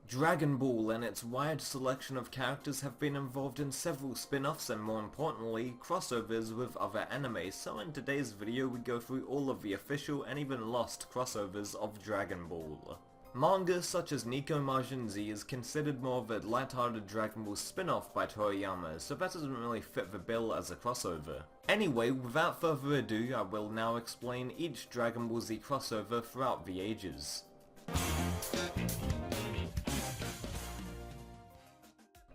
Dragon Ball and its wide selection of characters have been involved in several spin-offs and, more importantly, crossovers with other anime, so in today's video we go through all of the official and even lost crossovers of Dragon Ball. Manga such as Nico Majin Z is considered more of a light-hearted Dragon Ball spin-off by Toriyama, so that doesn't really fit the bill as a crossover. Anyway, without further ado, I will now explain each Dragon Ball Z crossover throughout the ages.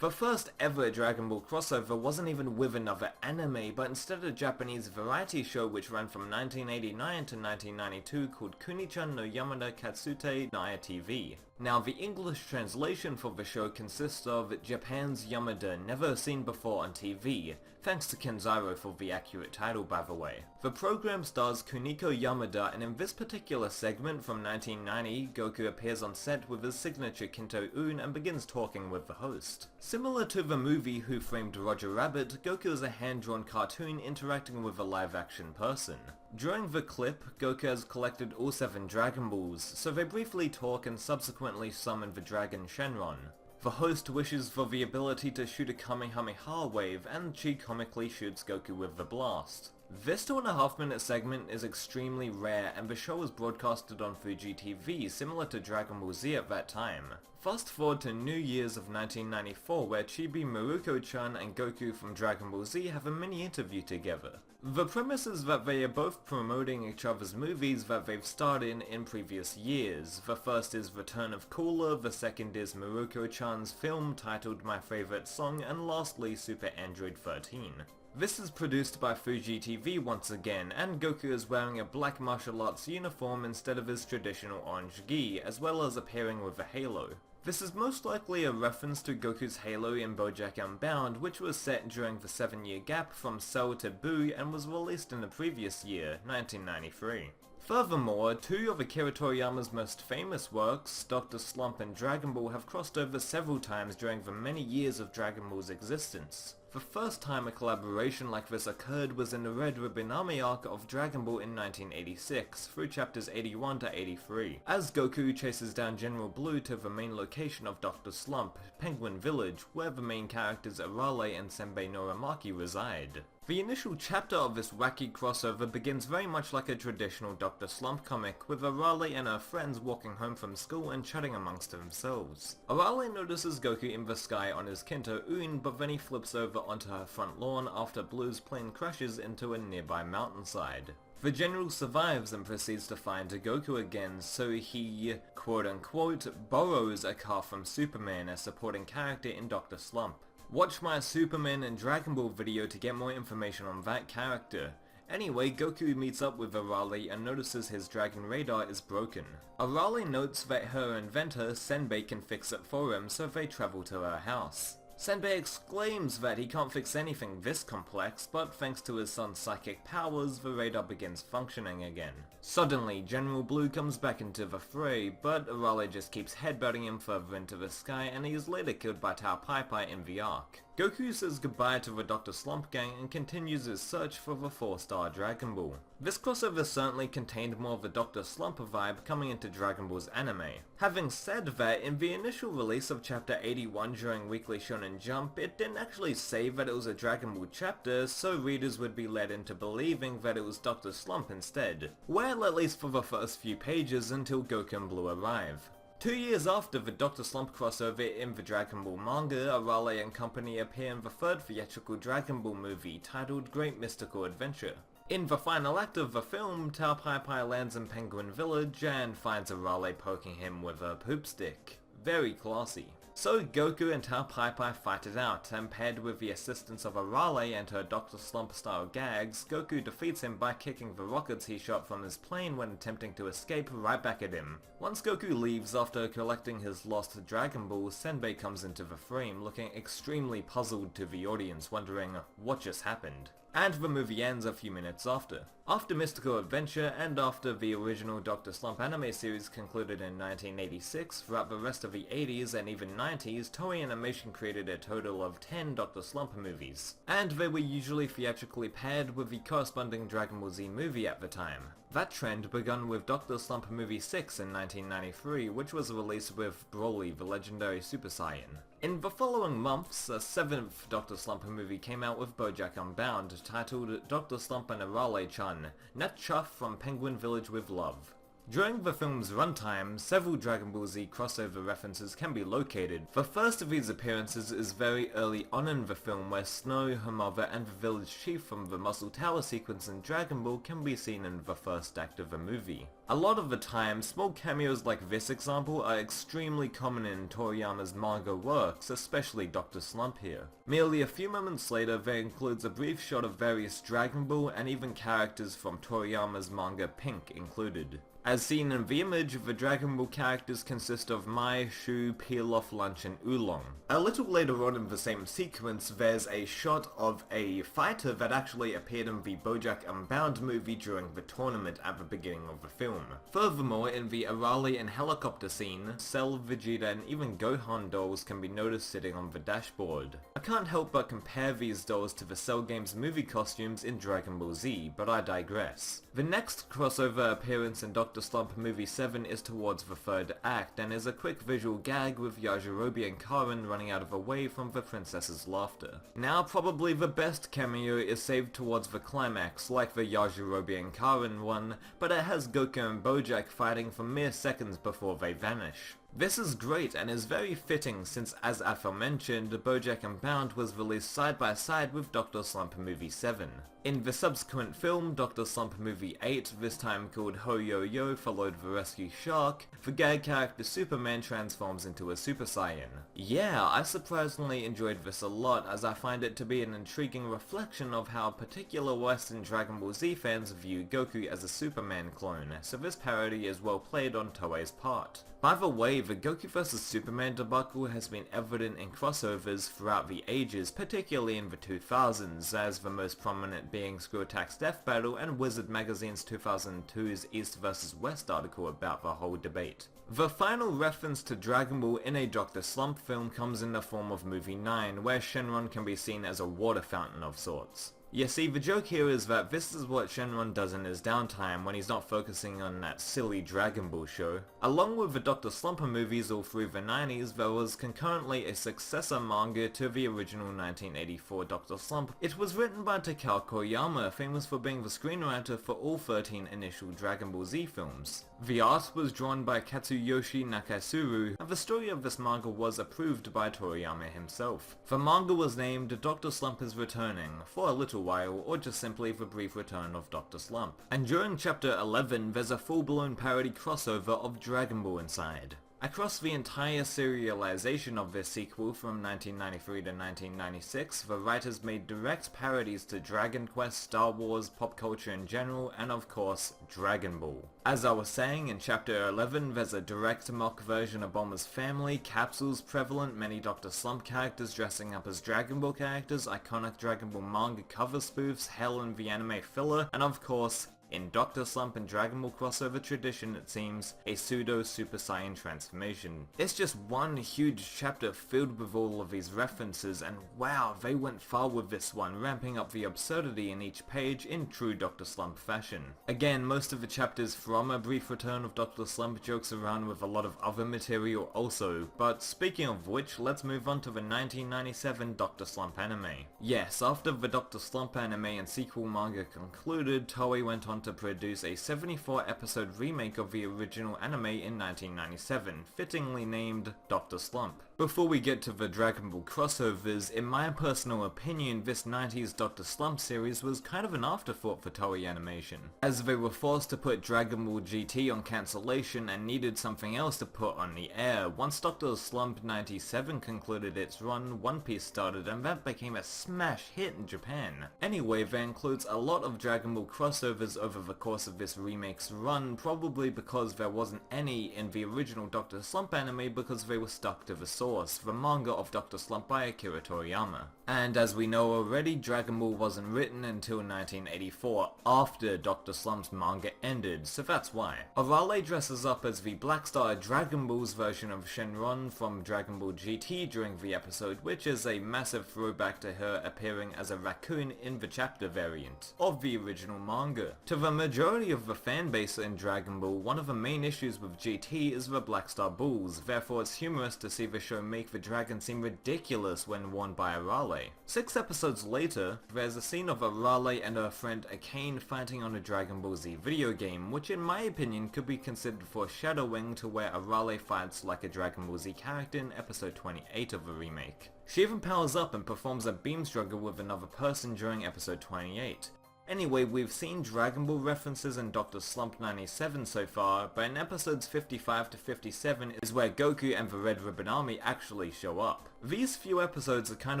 The first ever Dragon Ball crossover wasn't even with another anime, but instead a Japanese variety show which ran from 1989 to 1992 called Kuni-chan no Yamada Katsute Naya TV. Now, the English translation for the show consists of Japan's Yamada Never Seen Before on TV, thanks to Kenzaro for the accurate title by the way. The program stars Kuniko Yamada, and in this particular segment from 1990, Goku appears on set with his signature Kinto-un and begins talking with the host. Similar to the movie Who Framed Roger Rabbit, Goku is a hand-drawn cartoon interacting with a live-action person. During the clip, Goku has collected all 7 Dragon Balls, so they briefly talk and subsequently summon the dragon Shenron. The host wishes for the ability to shoot a Kamehameha wave, and she comically shoots Goku with the blast. This 2.5 minute segment is extremely rare, and the show was broadcasted on Fuji TV, similar to Dragon Ball Z at that time. Fast forward to New Year's of 1994, where Chibi Maruko-chan and Goku from Dragon Ball Z have a mini interview together. The premise is that they are both promoting each other's movies that they've starred in previous years. The first is Return of Cooler, the second is Maruko-chan's film titled My Favorite Song, and lastly Super Android 13. This is produced by Fuji TV once again, and Goku is wearing a black martial arts uniform instead of his traditional orange gi, as well as appearing with a halo. This is most likely a reference to Goku's halo in Bojack Unbound, which was set during the 7-year gap from Cell to Buu and was released in the previous year, 1993. Furthermore, 2 of Akira Toriyama's most famous works, Dr. Slump and Dragon Ball, have crossed over several times during the many years of Dragon Ball's existence. The first time a collaboration like this occurred was in the Red Ribbon Army arc of Dragon Ball in 1986, through chapters 81 to 83, as Goku chases down General Blue to the main location of Dr. Slump, Penguin Village, where the main characters Arale and Senbei Norimaki reside. The initial chapter of this wacky crossover begins very much like a traditional Dr. Slump comic, with Arale and her friends walking home from school and chatting amongst themselves. Arale notices Goku in the sky on his Kinto-un, but then he flips over onto her front lawn after Blue's plane crashes into a nearby mountainside. The general survives and proceeds to find Goku again, so he, quote-unquote, borrows a car from Suppaman, a supporting character in Dr. Slump. Watch my Superman and Dragon Ball video to get more information on that character. Anyway, Goku meets up with Arale and notices his dragon radar is broken. Arale notes that her inventor, Senbei, can fix it for him, so they travel to her house. Senbei exclaims that he can't fix anything this complex, but thanks to his son's psychic powers, the radar begins functioning again. Suddenly, General Blue comes back into the fray, but Arale just keeps headbutting him further into the sky, and he is later killed by Tao Pai Pai in the arc. Goku says goodbye to the Dr. Slump gang and continues his search for the 4-star Dragon Ball. This crossover certainly contained more of the Dr. Slump vibe coming into Dragon Ball's anime. Having said that, in the initial release of chapter 81 during Weekly Shonen Jump, it didn't actually say that it was a Dragon Ball chapter, so readers would be led into believing that it was Dr. Slump instead. Well, at least for the first few pages until Goku and Blue arrive. 2 years after the Dr. Slump crossover in the Dragon Ball manga, Arale and company appear in the 3rd theatrical Dragon Ball movie titled Great Mystical Adventure. In the final act of the film, Tao Pai Pai lands in Penguin Village and finds Arale poking him with a poop stick. Very classy. So Goku and Tao Pai Pai fight it out, and paired with the assistance of Arale and her Dr. Slump style gags, Goku defeats him by kicking the rockets he shot from his plane when attempting to escape right back at him. Once Goku leaves after collecting his lost Dragon Ball, Senbei comes into the frame, looking extremely puzzled to the audience, wondering what just happened. And the movie ends a few minutes after. After Mystical Adventure, and after the original Dr. Slump anime series concluded in 1986, throughout the rest of the 80s and even 90s, Toei Animation created a total of 10 Dr. Slump movies. And they were usually theatrically paired with the corresponding Dragon Ball Z movie at the time. That trend begun with Dr. Slump Movie 6 in 1993, which was released with Broly, the legendary Super Saiyan. In the following months, a 7th Dr. Slump movie came out with Bojack Unbound, titled Dr. Slump and Arale-chan, Net Chuff from Penguin Village with Love. During the film's runtime, several Dragon Ball Z crossover references can be located. The first of these appearances is very early on in the film, where Snow, her mother, and the village chief from the Muscle Tower sequence in Dragon Ball can be seen in the first act of the movie. A lot of the time, small cameos like this example are extremely common in Toriyama's manga works, especially Dr. Slump here. Merely a few moments later, there includes a brief shot of various Dragon Ball and even characters from Toriyama's manga Pink included. As seen in the image, the Dragon Ball characters consist of Mai, Shu, Pilaf, Lunch, and Oolong. A little later on in the same sequence, there's a shot of a fighter that actually appeared in the Bojack Unbound movie during the tournament at the beginning of the film. Furthermore, in the Arale and helicopter scene, Cell, Vegeta, and even Gohan dolls can be noticed sitting on the dashboard. I can't help but compare these dolls to the Cell Games movie costumes in Dragon Ball Z, but I digress. The next crossover appearance in Dr. Slump Movie 7 is towards the third act, and is a quick visual gag with Yajirobe and Karen running out of the way from the princess's laughter. Now probably the best cameo is saved towards the climax, like the Yajirobe and Karen one, but it has Goku and Bojack fighting for mere seconds before they vanish. This is great and is very fitting since, as aforementioned, Bojack Unbound was released side by side with Dr. Slump Movie 7. In the subsequent film, Dr. Slump Movie 8, this time called Ho Yo Yo followed the Rescue Shark, the gag character Suppaman transforms into a Super Saiyan. Yeah, I surprisingly enjoyed this a lot, as I find it to be an intriguing reflection of how particular Western Dragon Ball Z fans view Goku as a Superman clone, so this parody is well played on Toei's part. By the way, the Goku vs Superman debacle has been evident in crossovers throughout the ages, particularly in the 2000s, as the most prominent being Screw Attack's Death Battle and Wizard Magazine's 2002's East vs West article about the whole debate. The final reference to Dragon Ball in a Dr. Slump film comes in the form of Movie 9, where Shenron can be seen as a water fountain of sorts. You see, the joke here is that this is what Shenron does in his downtime when he's not focusing on that silly Dragon Ball show. Along with the Dr. Slump movies all through the 90s, there was concurrently a successor manga to the original 1984 Dr. Slump. It was written by Takao Koyama, famous for being the screenwriter for all 13 initial Dragon Ball Z films. The art was drawn by Katsuyoshi Nakasuru, and the story of this manga was approved by Toriyama himself. The manga was named Dr. Slump is Returning, for a little while, or just simply the brief return of Dr. Slump. And during chapter 11, there's a full-blown parody crossover of Dragon Ball inside. Across the entire serialization of this sequel from 1993 to 1996, the writers made direct parodies to Dragon Quest, Star Wars, pop culture in general, and of course, Dragon Ball. As I was saying, in chapter 11, there's a direct mock version of Bulma's family, capsules prevalent, many Dr. Slump characters dressing up as Dragon Ball characters, iconic Dragon Ball manga cover spoofs, Hell in the anime filler, and of course, in Dr. Slump and Dragon Ball crossover tradition, it seems, a pseudo Super Saiyan transformation. It's just one huge chapter filled with all of these references, and wow, they went far with this one, ramping up the absurdity in each page in true Dr. Slump fashion. Again, most of the chapters from A Brief Return of Dr. Slump jokes around with a lot of other material also, but speaking of which, let's move on to the 1997 Dr. Slump anime. Yes, after the Dr. Slump anime and sequel manga concluded, Toei went on to produce a 74-episode remake of the original anime in 1997, fittingly named Dr. Slump. Before we get to the Dragon Ball crossovers, in my personal opinion, this 90s Dr. Slump series was kind of an afterthought for Toei Animation, as they were forced to put Dragon Ball GT on cancellation and needed something else to put on the air. Once Dr. Slump 97 concluded its run, One Piece started, and that became a smash hit in Japan. Anyway, that includes a lot of Dragon Ball crossovers over the course of this remake's run, probably because there wasn't any in the original Dr. Slump anime because they were stuck to the source source, the manga of Dr. Slump by Akira Toriyama. And as we know already, Dragon Ball wasn't written until 1984, after Dr. Slump's manga ended, so that's why. Arale dresses up as the Black Star Dragon Ball's version of Shenron from Dragon Ball GT during the episode, which is a massive throwback to her appearing as a raccoon in the chapter variant of the original manga. To the majority of the fanbase in Dragon Ball, one of the main issues with GT is the Black Star Bulls, therefore it's humorous to see the show make the dragon seem ridiculous when worn by Arale. 6 episodes later, there's a scene of Arale and her friend Akane fighting on a Dragon Ball Z video game, which in my opinion could be considered foreshadowing to where Arale fights like a Dragon Ball Z character in episode 28 of the remake. She even powers up and performs a beam struggle with another person during episode 28. Anyway, we've seen Dragon Ball references in Dr. Slump 97 so far, but in episodes 55 to 57 is where Goku and the Red Ribbon Army actually show up. These few episodes are kind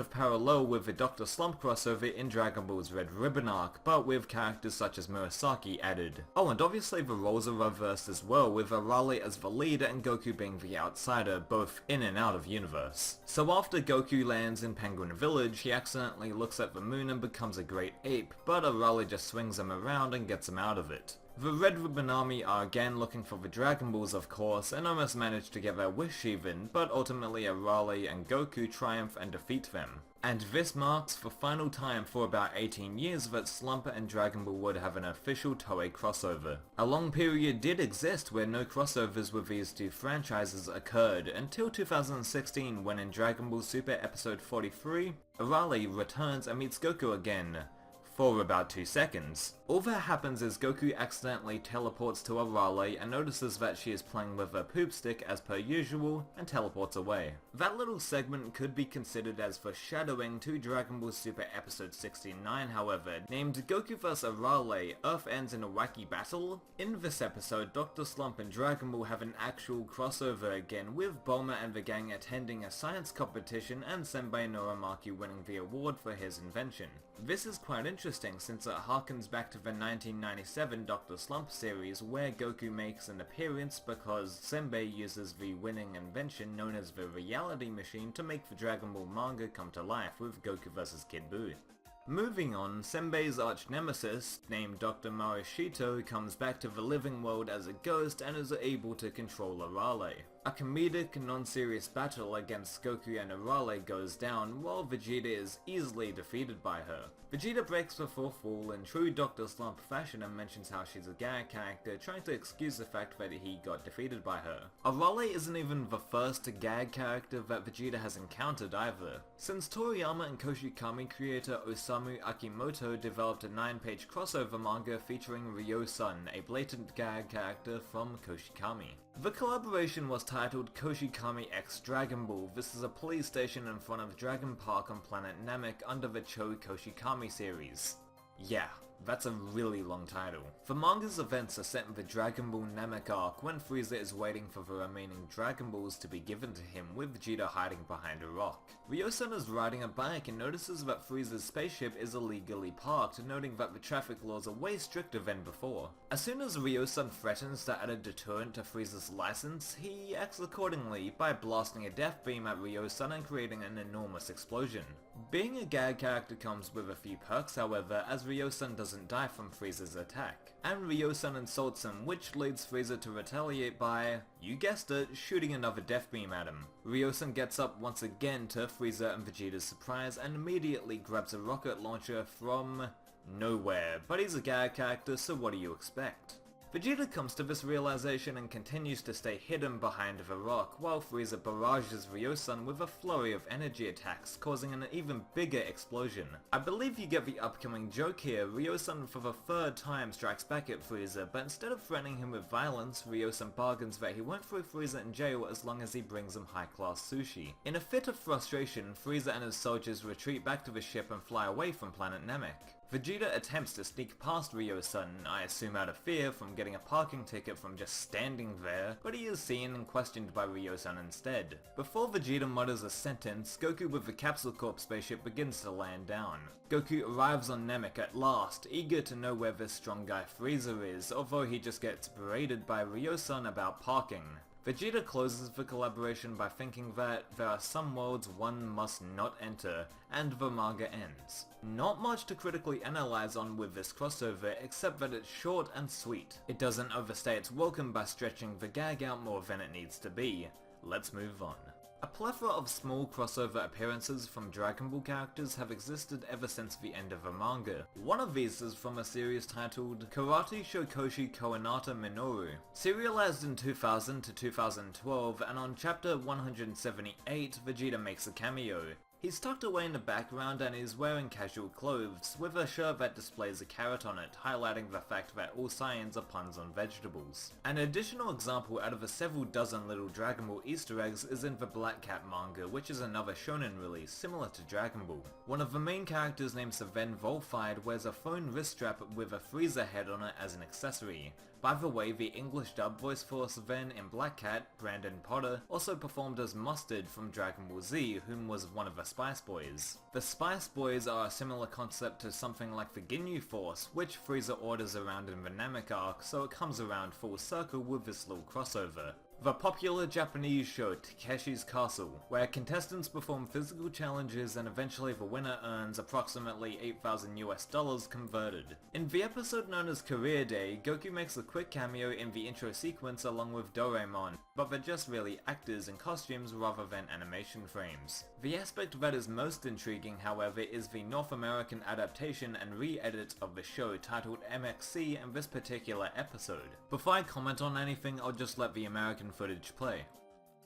of parallel with the Dr. Slump crossover in Dragon Ball's Red Ribbon arc, but with characters such as Murasaki added. Oh, and obviously the roles are reversed as well, with Arale as the leader and Goku being the outsider, both in and out of universe. So after Goku lands in Penguin Village, he accidentally looks at the moon and becomes a great ape, but Arale just swings him around and gets him out of it. The Red Ribbon Army are again looking for the Dragon Balls of course, and almost manage to get their wish even, but ultimately Arale and Goku triumph and defeat them. And this marks the final time for about 18 years that Slump and Dragon Ball would have an official Toei crossover. A long period did exist where no crossovers with these two franchises occurred, until 2016 when in Dragon Ball Super episode 43, Arale returns and meets Goku again. For about 2 seconds. All that happens is Goku accidentally teleports to Arale and notices that she is playing with a poop stick as per usual and teleports away. That little segment could be considered as foreshadowing to Dragon Ball Super episode 69 however, named Goku vs Arale, Earth Ends in a Wacky Battle. In this episode, Dr. Slump and Dragon Ball have an actual crossover again, with Bulma and the gang attending a science competition and Senbei Norimaki winning the award for his invention. This is quite interesting since it harkens back to the 1997 Dr. Slump series where Goku makes an appearance because Senbei uses the winning invention known as the reality machine to make the Dragon Ball manga come to life with Goku vs Kid Buu. Moving on, Senbei's arch-nemesis, named Dr. Morishito, comes back to the living world as a ghost and is able to control Arale. A comedic, non-serious battle against Goku and Arale goes down, while Vegeta is easily defeated by her. Vegeta breaks the fourth wall in true Dr. Slump fashion and mentions how she's a gag character, trying to excuse the fact that he got defeated by her. Arale isn't even the first gag character that Vegeta has encountered either. Since Toriyama and Kochikame creator Osamu Akimoto developed a 9-page crossover manga featuring Ryo-san, a blatant gag character from Kochikame. The collaboration was titled Kochikame X Dragon Ball. This is a police station in front of Dragon Park on planet Namek under the Cho Kochikame series. Yeah, that's a really long title. The manga's events are set in the Dragon Ball Namek arc when Frieza is waiting for the remaining Dragon Balls to be given to him, with Vegeta hiding behind a rock. Ryo-san is riding a bike and notices that Frieza's spaceship is illegally parked, noting that the traffic laws are way stricter than before. As soon as Ryo-san threatens to add a deterrent to Frieza's license, he acts accordingly by blasting a death beam at Ryo-san and creating an enormous explosion. Being a gag character comes with a few perks however, as Ryo-san doesn't die from Frieza's attack. And Ryo-san insults him, which leads Frieza to retaliate by, you guessed it, shooting another death beam at him. Ryo-san gets up once again to Frieza and Vegeta's surprise and immediately grabs a rocket launcher from nowhere, but he's a gag character, so what do you expect? Vegeta comes to this realization and continues to stay hidden behind the rock, while Frieza barrages Ryo-san with a flurry of energy attacks, causing an even bigger explosion. I believe you get the upcoming joke here. Ryo-san for the 3rd time strikes back at Frieza, but instead of threatening him with violence, Ryo-san bargains that he won't throw Frieza in jail as long as he brings him high-class sushi. In a fit of frustration, Frieza and his soldiers retreat back to the ship and fly away from planet Namek. Vegeta attempts to sneak past Ryo-san, I assume out of fear from getting a parking ticket from just standing there, but he is seen and questioned by Ryo-san instead. Before Vegeta mutters a sentence, Goku with the Capsule Corp spaceship begins to land down. Goku arrives on Namek at last, eager to know where this strong guy Frieza is, although he just gets berated by Ryo-san about parking. Vegeta closes the collaboration by thinking that there are some worlds one must not enter, and the manga ends. Not much to critically analyze on with this crossover, except that it's short and sweet. It doesn't overstay its welcome by stretching the gag out more than it needs to be. Let's move on. A plethora of small crossover appearances from Dragon Ball characters have existed ever since the end of the manga. One of these is from a series titled Karate Shokoshi Koenata Minoru. Serialized in 2000 to 2012, and on chapter 178, Vegeta makes a cameo. He's tucked away in the background and is wearing casual clothes, with a shirt that displays a carrot on it, highlighting the fact that all Saiyans are puns on vegetables. An additional example out of the several dozen little Dragon Ball Easter eggs is in the Black Cat manga, which is another shonen release, similar to Dragon Ball. One of the main characters named Sven Volfied wears a phone wrist strap with a Frieza head on it as an accessory. By the way, the English dub voice for Sven in Black Cat, Brandon Potter, also performed as Mustard from Dragon Ball Z, whom was one of the Spice Boys. The Spice Boys are a similar concept to something like the Ginyu Force, which Frieza orders around in the Namek arc, so it comes around full circle with this little crossover. The popular Japanese show Takeshi's Castle, where contestants perform physical challenges and eventually the winner earns approximately $8,000 converted. In the episode known as Career Day, Goku makes a quick cameo in the intro sequence along with Doraemon, but they're just really actors in costumes rather than animation frames. The aspect that is most intriguing, however, is the North American adaptation and re-edit of the show titled MXC in this particular episode. Before I comment on anything, I'll just let the American footage play.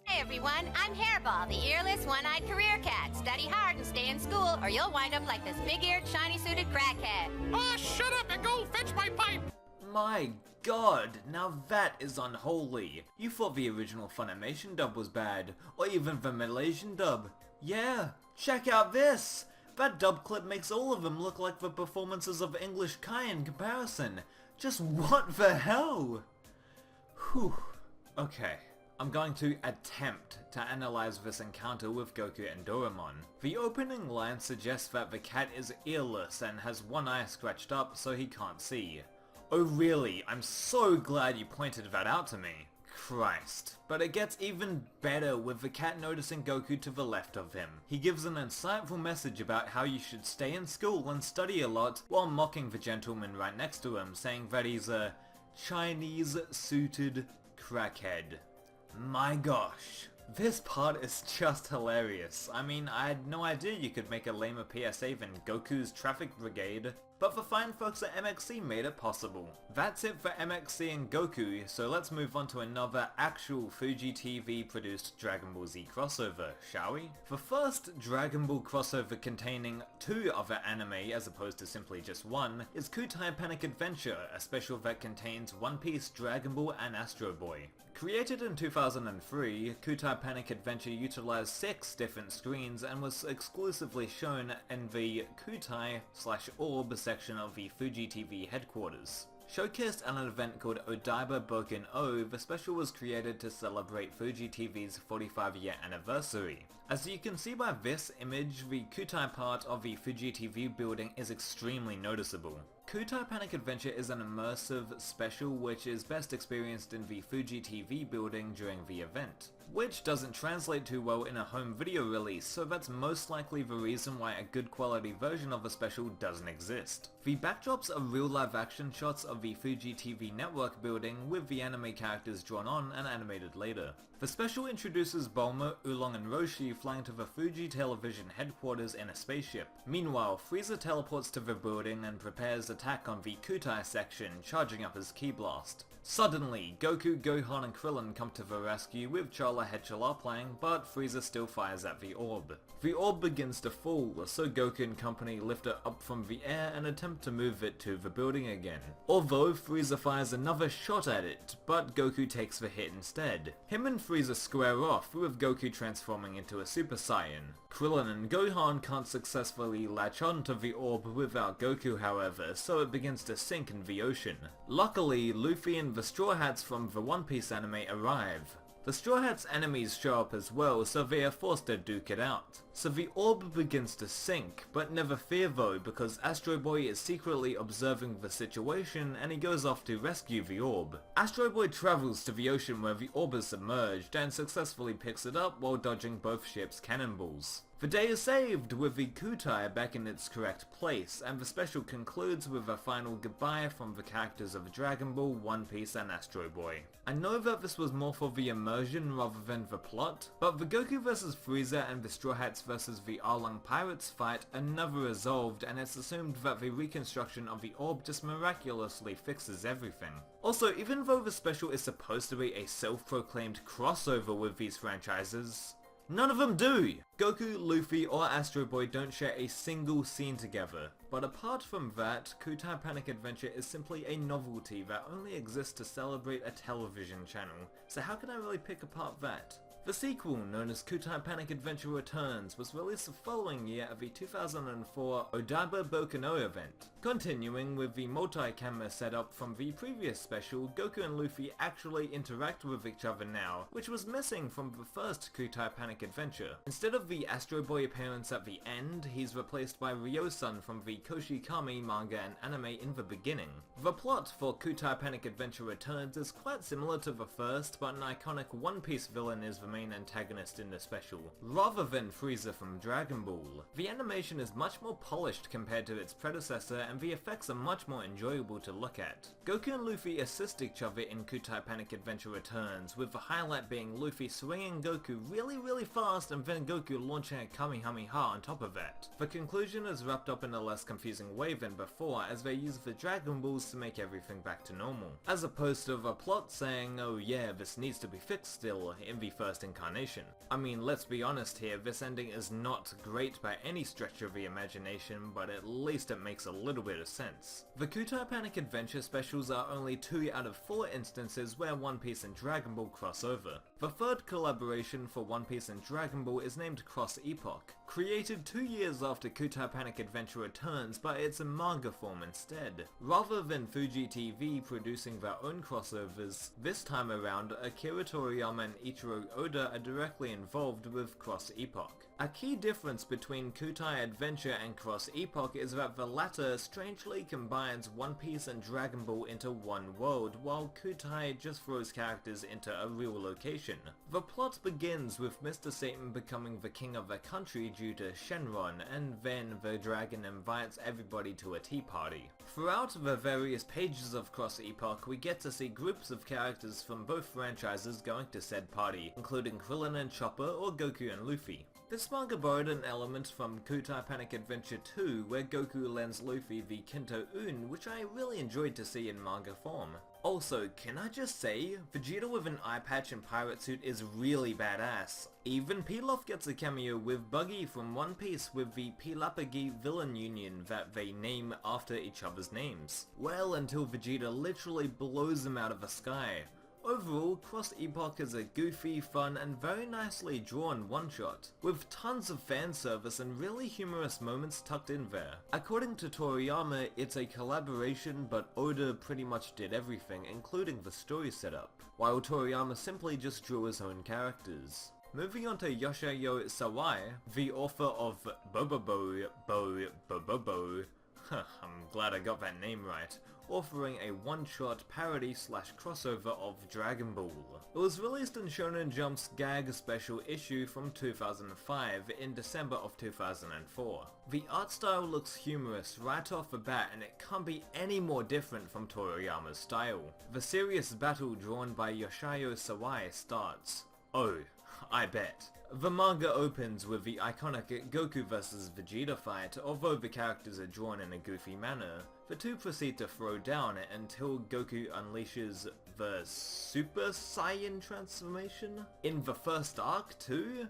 Hey everyone, I'm Hairball, the earless, one-eyed career cat. Study hard and stay in school, or you'll wind up like this big-eared, shiny-suited crackhead. Oh, shut up and go fetch my pipe! My god, now that is unholy. You thought the original Funimation dub was bad, or even the Malaysian dub. Yeah, check out this! That dub clip makes all of them look like the performances of English Kai in comparison. Just what the hell? Whew. Okay, I'm going to attempt to analyze this encounter with Goku and Doraemon. The opening line suggests that the cat is earless and has one eye scratched up so he can't see. Oh really, I'm so glad you pointed that out to me. Christ. But it gets even better with the cat noticing Goku to the left of him. He gives an insightful message about how you should stay in school and study a lot while mocking the gentleman right next to him, saying that he's a Chinese-suited crackhead. My gosh. This part is just hilarious. I mean, I had no idea you could make a lamer PSA than Goku's Traffic Brigade, but the fine folks at MXC made it possible. That's it for MXC and Goku, so let's move on to another actual Fuji TV produced Dragon Ball Z crossover, shall we? The first Dragon Ball crossover containing two other anime as opposed to simply just one is Kutai Panic Adventure, a special that contains One Piece, Dragon Ball and Astro Boy. Created in 2003, Kutai Panic Adventure utilized 6 different screens and was exclusively shown in the Kutai/Orb section of the Fuji TV headquarters. Showcased at an event called Odaiba Boken O, the special was created to celebrate Fuji TV's 45-year anniversary. As you can see by this image, the Kutai part of the Fuji TV building is extremely noticeable. Kutai Panic Adventure is an immersive special which is best experienced in the Fuji TV building during the event, which doesn't translate too well in a home video release, so that's most likely the reason why a good quality version of the special doesn't exist. The backdrops are real live action shots of the Fuji TV network building with the anime characters drawn on and animated later. The special introduces Bulma, Oolong and Roshi flying to the Fuji television headquarters in a spaceship. Meanwhile, Frieza teleports to the building and prepares attack on the Kutai section, charging up his Ki Blast. Suddenly, Goku, Gohan and Krillin come to the rescue with Chala Headchala playing, but Frieza still fires at the orb. The orb begins to fall, so Goku and company lift it up from the air and attempt to move it to the building again. Although Frieza fires another shot at it, but Goku takes the hit instead. Him and Frieza square off, with Goku transforming into a Super Saiyan. Krillin and Gohan can't successfully latch on to the orb without Goku however, so it begins to sink in the ocean. Luckily, Luffy and the Straw Hats from the One Piece anime arrive. The Straw Hat's enemies show up as well, so they are forced to duke it out. So the orb begins to sink, but never fear though, because Astro Boy is secretly observing the situation and he goes off to rescue the orb. Astro Boy travels to the ocean where the orb is submerged and successfully picks it up while dodging both ships' cannonballs. The day is saved with the Kutai back in its correct place, and the special concludes with a final goodbye from the characters of Dragon Ball, One Piece and Astro Boy. I know that this was more for the immersion rather than the plot, but the Goku vs Frieza and the Straw Hats vs the Arlong Pirates fight are never resolved, and it's assumed that the reconstruction of the orb just miraculously fixes everything. Also, even though the special is supposed to be a self-proclaimed crossover with these franchises, none of them do! Goku, Luffy or Astro Boy don't share a single scene together. But apart from that, Kutai Panic Adventure is simply a novelty that only exists to celebrate a television channel, so how can I really pick apart that? The sequel, known as Kutai Panic Adventure Returns, was released the following year at the 2004 Odaiba Bokuno event. Continuing with the multi-camera setup from the previous special, Goku and Luffy actually interact with each other now, which was missing from the first Kutai Panic Adventure. Instead of the Astro Boy appearance at the end, he's replaced by Ryo-san from the Kochikame manga and anime in the beginning. The plot for Kutai Panic Adventure Returns is quite similar to the first, but an iconic One Piece villain is the main antagonist in the special, rather than Frieza from Dragon Ball. The animation is much more polished compared to its predecessor, and the effects are much more enjoyable to look at. Goku and Luffy assist each other in Kutai Panic Adventure Returns, with the highlight being Luffy swinging Goku really fast and then Goku launching a Kamehameha on top of that. The conclusion is wrapped up in a less confusing way than before, as they use the Dragon Balls to make everything back to normal, as opposed to the plot saying, oh yeah, this needs to be fixed still, in the first incarnation. I mean, let's be honest here, this ending is not great by any stretch of the imagination, but at least it makes a little bit of sense. The Kutai Panic Adventure specials are only 2 out of 4 instances where One Piece and Dragon Ball cross over. The third collaboration for One Piece and Dragon Ball is named Cross Epoch, created 2 years after Kutai Panic Adventure Returns, but it's in manga form instead. Rather than Fuji TV producing their own crossovers, this time around Akira Toriyama and Ichiro Oda are directly involved with Cross Epoch. A key difference between Kutai Adventure and Cross Epoch is that the latter strangely combines One Piece and Dragon Ball into one world, while Kutai just throws characters into a real location. The plot begins with Mr. Satan becoming the king of the country due to Shenron, and then the dragon invites everybody to a tea party. Throughout the various pages of Cross Epoch, we get to see groups of characters from both franchises going to said party, including Krillin and Chopper or Goku and Luffy. This manga borrowed an element from Kutai Panic Adventure 2, where Goku lends Luffy the Kinto Un, which I really enjoyed to see in manga form. Also, can I just say, Vegeta with an eye patch and pirate suit is really badass. Even Pilaf gets a cameo with Buggy from One Piece with the Pilapagi villain union that they name after each other's names. Well, until Vegeta literally blows them out of the sky. Overall, Cross Epoch is a goofy, fun, and very nicely drawn one-shot, with tons of fan service and really humorous moments tucked in there. According to Toriyama, it's a collaboration, but Oda pretty much did everything, including the story setup, while Toriyama simply just drew his own characters. Moving on to Yoshiyo Sawai, the author of BoBoBo-Bo BoBoBo, I'm glad I got that name right, authoring a one-shot parody/crossover of Dragon Ball. It was released in Shonen Jump's Gag Special issue from 2005 in December of 2004. The art style looks humorous right off the bat, and it can't be any more different from Toriyama's style. The serious battle drawn by Yoshiyo Sawai starts. Oh, I bet. The manga opens with the iconic Goku vs Vegeta fight. Although the characters are drawn in a goofy manner, the two proceed to throw down until Goku unleashes the Super Saiyan transformation. In the first arc too?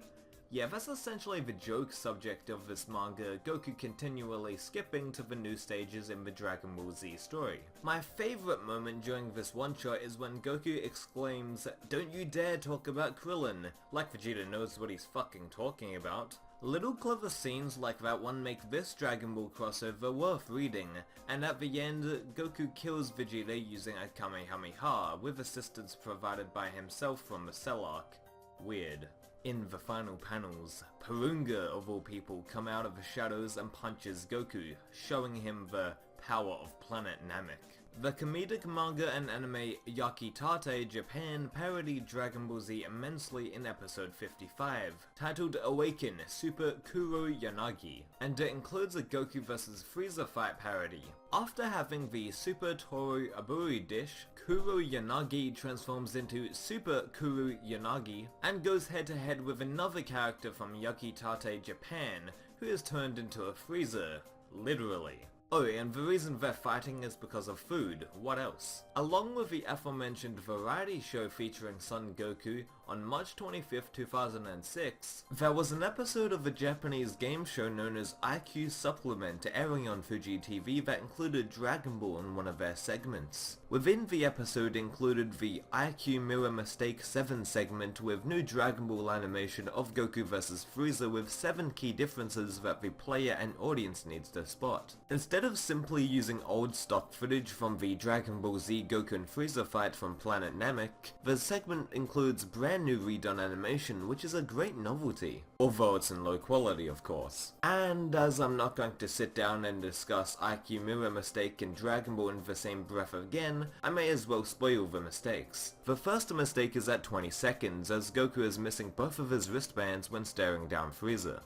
Yeah, that's essentially the joke subject of this manga, Goku continually skipping to the new stages in the Dragon Ball Z story. My favourite moment during this one-shot is when Goku exclaims, "Don't you dare talk about Krillin," like Vegeta knows what he's fucking talking about. Little clever scenes like that one make this Dragon Ball crossover worth reading, and at the end, Goku kills Vegeta using a Kamehameha, with assistance provided by himself from the Cell arc. Weird. In the final panels, Porunga of all people come out of the shadows and punches Goku, showing him the power of Planet Namek. The comedic manga and anime Yakitate Japan parodied Dragon Ball Z immensely in episode 55, titled Awaken Super Kuro Yanagi, and it includes a Goku vs Frieza fight parody. After having the Super Toru Aburi dish, Kuro Yanagi transforms into Super Kuro Yanagi and goes head to head with another character from Yakitate Japan, who is turned into a Frieza, literally. Oh, and the reason they're fighting is because of food, what else? Along with the aforementioned variety show featuring Son Goku, on March 25th, 2006, there was an episode of a Japanese game show known as IQ Supplement airing on Fuji TV that included Dragon Ball in one of their segments. Within the episode included the IQ Mirror Mistake 7 segment with new Dragon Ball animation of Goku vs Frieza with 7 key differences that the player and audience needs to spot. Instead of simply using old stock footage from the Dragon Ball Z Goku and Frieza fight from Planet Namek, the segment includes brand new redone animation, which is a great novelty. Although it's in low quality, of course. And as I'm not going to sit down and discuss IQ Mirror Mistake and Dragon Ball in the same breath again, I may as well spoil the mistakes. The first mistake is at 20 seconds, as Goku is missing both of his wristbands when staring down Frieza.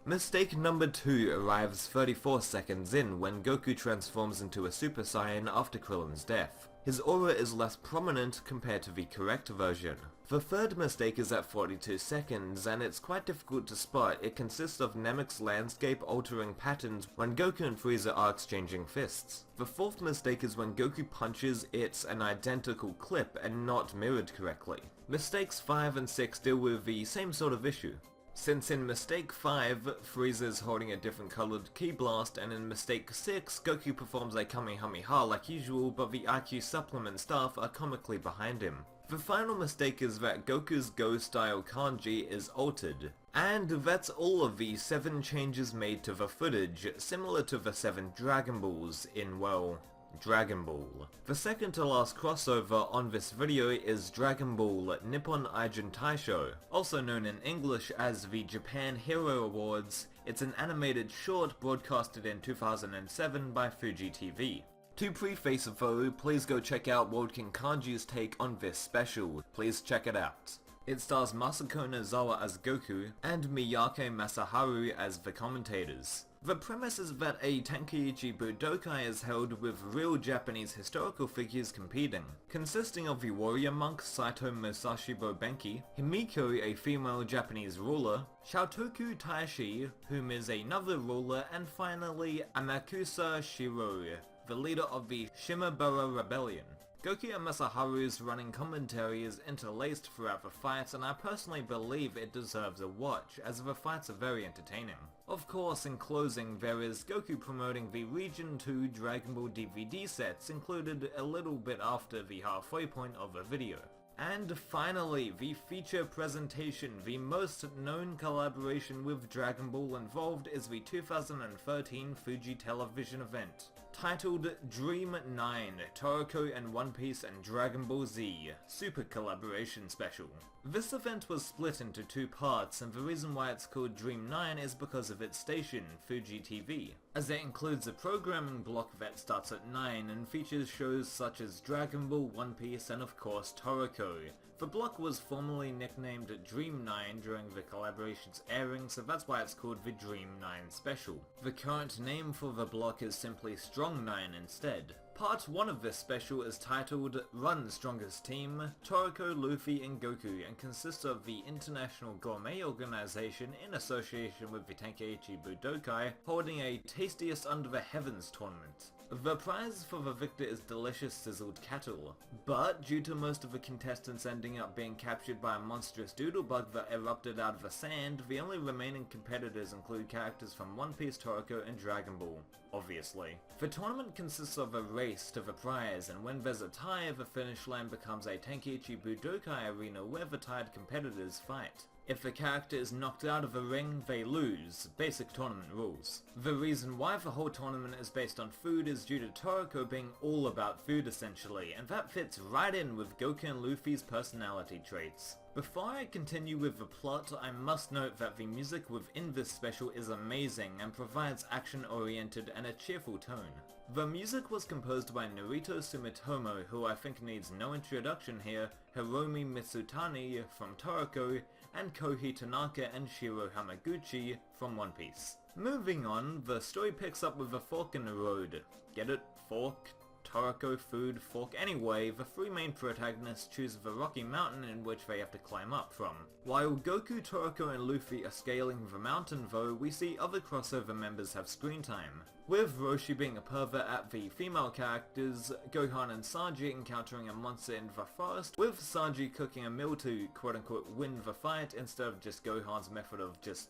Mistake number 2 arrives 34 seconds in when Goku transforms into a Super Saiyan after Krillin's death. His aura is less prominent compared to the correct version. The third mistake is at 42 seconds, and it's quite difficult to spot. It consists of Namek's landscape altering patterns when Goku and Frieza are exchanging fists. The fourth mistake is when Goku punches it's an identical clip and not mirrored correctly. Mistakes 5 and 6 deal with the same sort of issue. Since in Mistake 5, Frieza is holding a different colored Ki Blast, and in Mistake 6, Goku performs a Kamehameha like usual, but the IQ Supplement staff are comically behind him. The final mistake is that Goku's Go style kanji is altered. And that's all of the 7 changes made to the footage, similar to the 7 Dragon Balls in, well, Dragon Ball. The second to last crossover on this video is Dragon Ball Nippon Aijin Taisho, also known in English as the Japan Hero Awards. It's an animated short broadcasted in 2007 by Fuji TV. To preface though, please go check out World King Kanji's take on this special. Please check it out. It stars Masako Nozawa as Goku and Miyake Masaharu as the commentators. The premise is that a Tenkaichi Budokai is held with real Japanese historical figures competing, consisting of the warrior monk Saito Musashi Bobenki, Himiko, a female Japanese ruler, Shotoku Taishi, whom is another ruler, and finally Amakusa Shiro, the leader of the Shimabara Rebellion. Goku and Masaharu's running commentary is interlaced throughout the fights, and I personally believe it deserves a watch, as the fights are very entertaining. Of course, in closing, there is Goku promoting the Region 2 Dragon Ball DVD sets included a little bit after the halfway point of the video. And finally, the feature presentation. The most known collaboration with Dragon Ball involved is the 2013 Fuji television event, titled Dream 9, Toriko and One Piece and Dragon Ball Z, Super Collaboration Special. This event was split into 2 parts, and the reason why it's called Dream 9 is because of its station, Fuji TV, as it includes a programming block that starts at 9 and features shows such as Dragon Ball, One Piece, and of course Toriko. The block was formerly nicknamed Dream 9 during the collaboration's airing, so that's why it's called the Dream 9 Special. The current name for the block is simply Strong 9 instead. Part 1 of this special is titled Run Strongest Team, Toriko, Luffy and Goku, and consists of the International Gourmet Organization in association with the Tenkeichi Budokai holding a Tastiest Under the Heavens tournament. The prize for the victor is delicious sizzled cattle, but due to most of the contestants ending up being captured by a monstrous doodlebug that erupted out of the sand, the only remaining competitors include characters from One Piece, Toriko and Dragon Ball, obviously. The tournament consists of a race to the prize, and when there's a tie, the finish line becomes a Tenkeichi Budokai arena where the tied competitors fight. If the character is knocked out of the ring, they lose. Basic tournament rules. The reason why the whole tournament is based on food is due to Toriko being all about food essentially, and that fits right in with Goku and Luffy's personality traits. Before I continue with the plot, I must note that the music within this special is amazing and provides action-oriented and a cheerful tone. The music was composed by Narito Sumitomo, who I think needs no introduction here, Hiromi Mitsutani from Toriko, and Kohei Tanaka and Shiro Hamaguchi from One Piece. Moving on, the story picks up with a fork in the road. Get it? Fork? Toriko, food, fork. Anyway, the three main protagonists choose the rocky mountain in which they have to climb up from. While Goku, Toriko and Luffy are scaling the mountain though, we see other crossover members have screen time. With Roshi being a pervert at the female characters, Gohan and Sanji encountering a monster in the forest, with Sanji cooking a meal to quote-unquote win the fight instead of just Gohan's method of just,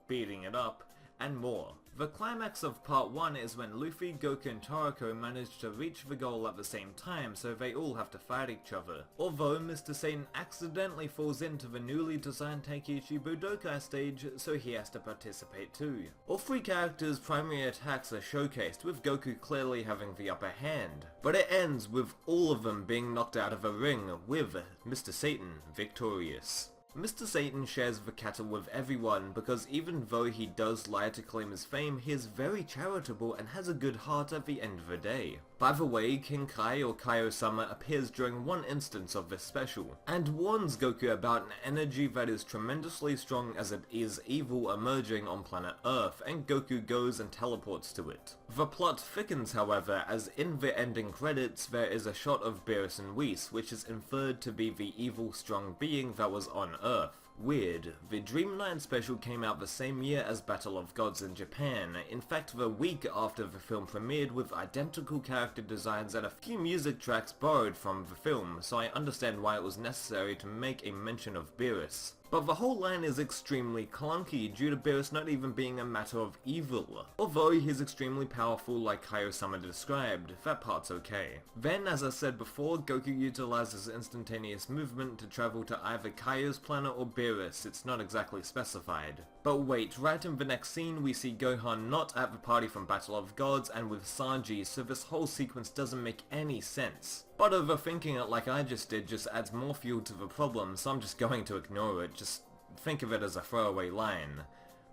beating it up, and more. The climax of part 1 is when Luffy, Goku and Toriko manage to reach the goal at the same time, so they all have to fight each other. Although Mr. Satan accidentally falls into the newly designed Tenkeichi Budokai stage, so he has to participate too. All three characters' primary attacks are showcased, with Goku clearly having the upper hand. But it ends with all of them being knocked out of a ring, with Mr. Satan victorious. Mr. Satan shares the cattle with everyone because even though he does lie to claim his fame, he is very charitable and has a good heart at the end of the day. By the way, King Kai or Kaio-sama appears during one instance of this special, and warns Goku about an energy that is tremendously strong as it is evil emerging on planet Earth, and Goku goes and teleports to it. The plot thickens however, as in the ending credits there is a shot of Beerus and Whis, which is inferred to be the evil strong being that was on Earth. Weird. The Dreamline special came out the same year as Battle of Gods in Japan, in fact the week after the film premiered, with identical character designs and a few music tracks borrowed from the film, so I understand why it was necessary to make a mention of Beerus. But the whole line is extremely clunky due to Beerus not even being a matter of evil. Although he's extremely powerful like Kaio-sama described, that part's okay. Then, as I said before, Goku utilizes instantaneous movement to travel to either Kaio's planet or Beerus, it's not exactly specified. But wait, right in the next scene we see Gohan not at the party from Battle of Gods and with Sanji, so this whole sequence doesn't make any sense. But overthinking it like I just did just adds more fuel to the problem, so I'm just going to ignore it, just think of it as a throwaway line.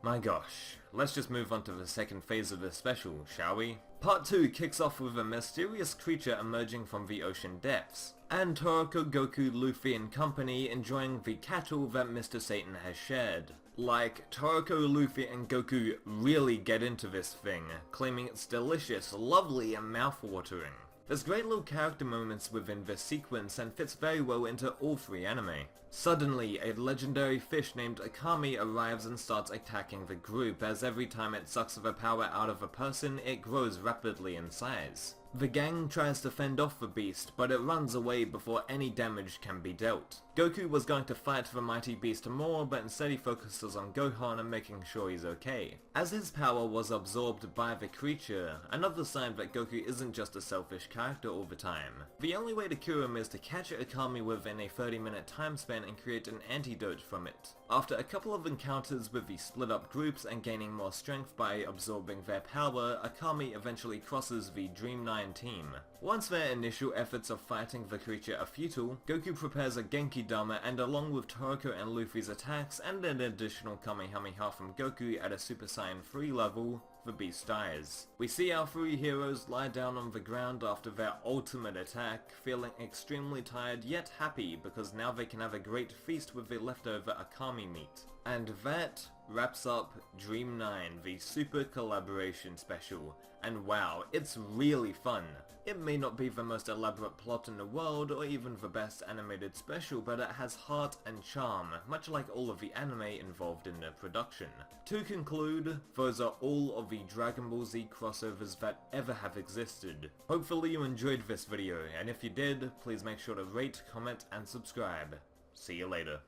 My gosh, let's just move on to the second phase of this special, shall we? Part 2 kicks off with a mysterious creature emerging from the ocean depths, and Toriko, Goku, Luffy and company enjoying the cattle that Mr. Satan has shared. Like, Toriko, Luffy and Goku really get into this thing, claiming it's delicious, lovely and mouth-watering. There's great little character moments within this sequence and fits very well into all three anime. Suddenly, a legendary fish named Akami arrives and starts attacking the group, as every time it sucks the power out of a person, it grows rapidly in size. The gang tries to fend off the beast, but it runs away before any damage can be dealt. Goku was going to fight the mighty beast more, but instead he focuses on Gohan and making sure he's okay, as his power was absorbed by the creature, another sign that Goku isn't just a selfish character all the time. The only way to cure him is to catch Akami within a 30-minute time span and create an antidote from it. After a couple of encounters with the split up groups and gaining more strength by absorbing their power, Akami eventually crosses the Dream 9 team. Once their initial efforts of fighting the creature are futile, Goku prepares a Genki Dama, and along with Toriko and Luffy's attacks and an additional Kamehameha from Goku at a Super Saiyan 3 level, the beast dies. We see our three heroes lie down on the ground after their ultimate attack, feeling extremely tired yet happy because now they can have a great feast with the leftover Akami meat. And that wraps up Dream 9, the Super Collaboration Special. And wow, it's really fun. It may not be the most elaborate plot in the world, or even the best animated special, but it has heart and charm, much like all of the anime involved in the production. To conclude, those are all of the Dragon Ball Z crossovers that ever have existed. Hopefully you enjoyed this video, and if you did, please make sure to rate, comment, and subscribe. See you later.